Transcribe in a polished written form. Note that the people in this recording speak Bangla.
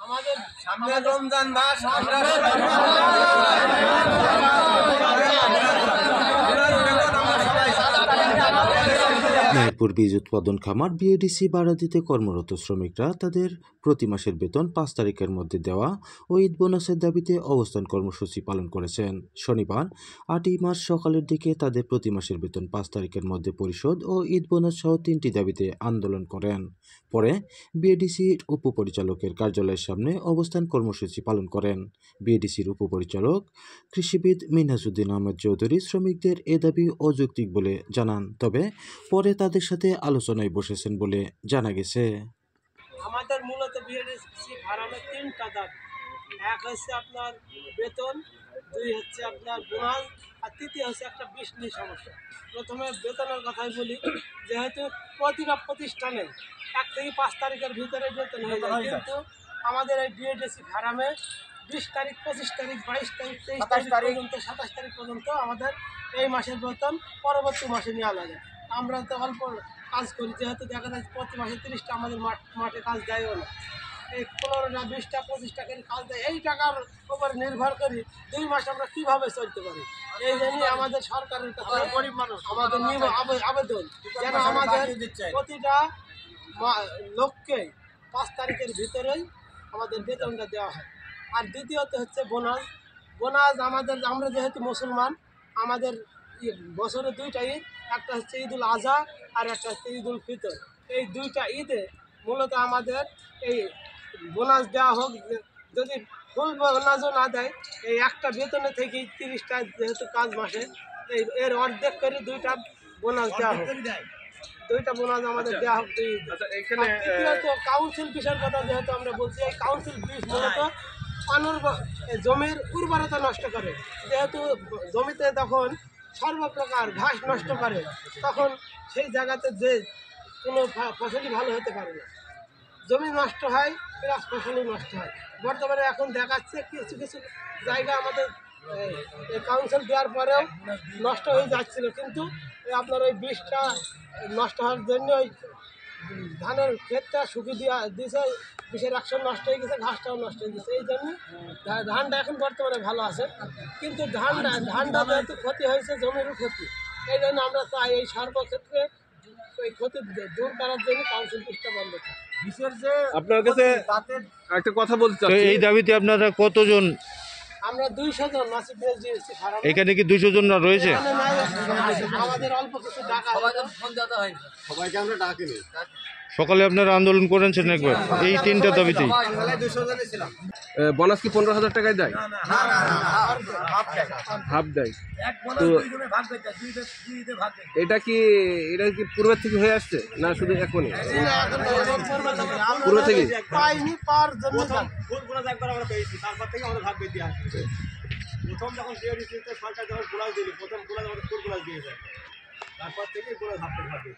আমাদের সামনে রমজান মাস, আমরা মেহেরপুর বীজ উৎপাদন খামার বিএডিসি ভাড়া দিতে কর্মরত শ্রমিকরা তাদের প্রতি মাসের বেতন 5 তারিখের মধ্যে দেওয়া ও ঈদ বোনাসের দাবিতে অবস্থান কর্মসূচি পালন করেছেন। শনিবার 8ই মার্চ সকালের দিকে তাদের প্রতি মাসের বেতন 5 তারিখের মধ্যে পরিশোধ ও ঈদ বোনাস সহ 3টি দাবিতে আন্দোলন করেন। পরে বিএডিসির উপপরিচালকের কার্যালয়ের সামনে অবস্থান কর্মসূচি পালন করেন। বিএডিসির উপপরিচালক কৃষিবিদ মিনহাজউদ্দিন আহমেদ চৌধুরী শ্রমিকদের এ দাবি অযৌক্তিক বলে জানান, তবে পরে তাদের সাথে আলোচনায় বসেছেন বলে জানা গেছে। আমাদের মূলত বিএডিসি ভাড়ানোর 3টা দাবি। এক হচ্ছে আপনার বেতন, 2 হচ্ছে আপনার বোনাস, আর 3 হচ্ছে একটা বৃষ্টির সমস্যা। প্রথমে বেতনের কথাই বলি, যেহেতু প্রতিটা প্রতিষ্ঠানে 1 থেকে 5 তারিখের ভিতরে বেতন হয়ে যায়, কিন্তু আমাদের এই বিএডিসি ফার্মে 20 তারিখ, 25 তারিখ, 22 তারিখ, 23 তারিখ পর্যন্ত, 27 তারিখ পর্যন্ত আমাদের এই মাসের বেতন পরবর্তী মাসে নেওয়া লাগে। আমরা তো অল্প কাজ করি, যেহেতু দেখা যায় প্রতি মাসে 30টা আমাদের মাঠে কাজ দেয়ও না। এই 15টা, 20টা, 25টা করে কাজ দেয়। এই টাকার উপর নির্ভর করি 2 মাস আমরা কীভাবে চলতে পারি। এই জন্যই আমাদের সরকারের কাছে গরিব মানুষ আমাদের আবেদন, যেন আমাদের প্রতিটা লোককে 5 তারিখের ভিতরেই আমাদের বেতনটা দেওয়া হয়। আর দ্বিতীয়ত হচ্ছে বোনাস। আমরা যেহেতু মুসলমান, আমাদের বছরে 2টা ঈদ, একটা হচ্ছে ঈদুল আজহা আর একটা হচ্ছে ঈদুল ফিতর। এই 2টা ঈদে মূলত আমাদের এই বোনাস দেওয়া হোক। যদি ফুল বোনাসও না দেয়, এই একটা বেতনে থেকেই 30টা যেহেতু কাজ মাসে, এর অর্ধেক করে 2টা বোনাস দেওয়া হোক। 2টা বোনাস আমাদের দেওয়া হোক। এখানে কাউন্সিল ফিসের কথা যেহেতু আমরা বলছি, এই কাউন্সিল ফিস মূলত জমির উর্বরতা নষ্ট করে। যেহেতু জমিতে তখন সর্বপ্রকার ঘাস নষ্ট করে, তখন সেই জায়গাতে যে কোনো ফসলই ভালো হতে পারে না। জমি নষ্ট হয়, প্লাস ফসলও নষ্ট হয়। বর্তমানে এখন দেখাচ্ছে কিছু কিছু জায়গা আমাদের কাউন্সিল দেওয়ার পরেও নষ্ট হয়ে যাচ্ছিল, কিন্তু আপনার ওই বীজটা নষ্ট হওয়ার জন্য ওই ধানের ক্ষেতটা শুকিয়ে দিয়েছে, বিষের অ্যাকশন নষ্ট হয়ে গেছে, ঘাসটাও নষ্ট হয়ে গেছে। এই জন্য ধানটা এখন বর্তমানে ভালো আছে, কিন্তু ধানটা যেহেতু ক্ষতি হয়েছে, জমিরও ক্ষতি। এই জন্য আমরা চাই এই সর্বক্ষেত্রে ওই ক্ষতি দূর করার জন্য কাউন্সিল ফিসটা বন্ধ থাকে। আপনার কাছে একটা কথা বলতে চাই, এই দাবিতে আপনারা কতজন? আমরা 200 জন নাসিব বিএডিসি ফার্ম। এখানে কি 200 জন রয়েছে? আমাদের অল্প কিছু টাকা, সবাইকে আমরা ডাকিনি। সকালে আপনারা আন্দোলন করেছেন একবার এই 3টা দাবিতেই। বোনাস কি 15,000 টাকায় দেয়? হাফ দেয়। তো এটা কি পূর্বের থেকে হয়ে আসছে না শুধু এখনই? পূর্ব থেকে পাইনি, পাওয়ার জন্য একবার আমরা পেয়েছি, তারপর থেকে আমাদের ভাগ বেঁধে আসছে। প্রথম যখন বিএডিসিতে সরকার যখন বোনাস দিল, প্রথম বোনাস আমাদের ফুল বোনাস দিয়েছে, তারপর থেকে বোনাস ভাগ পেয়েছি।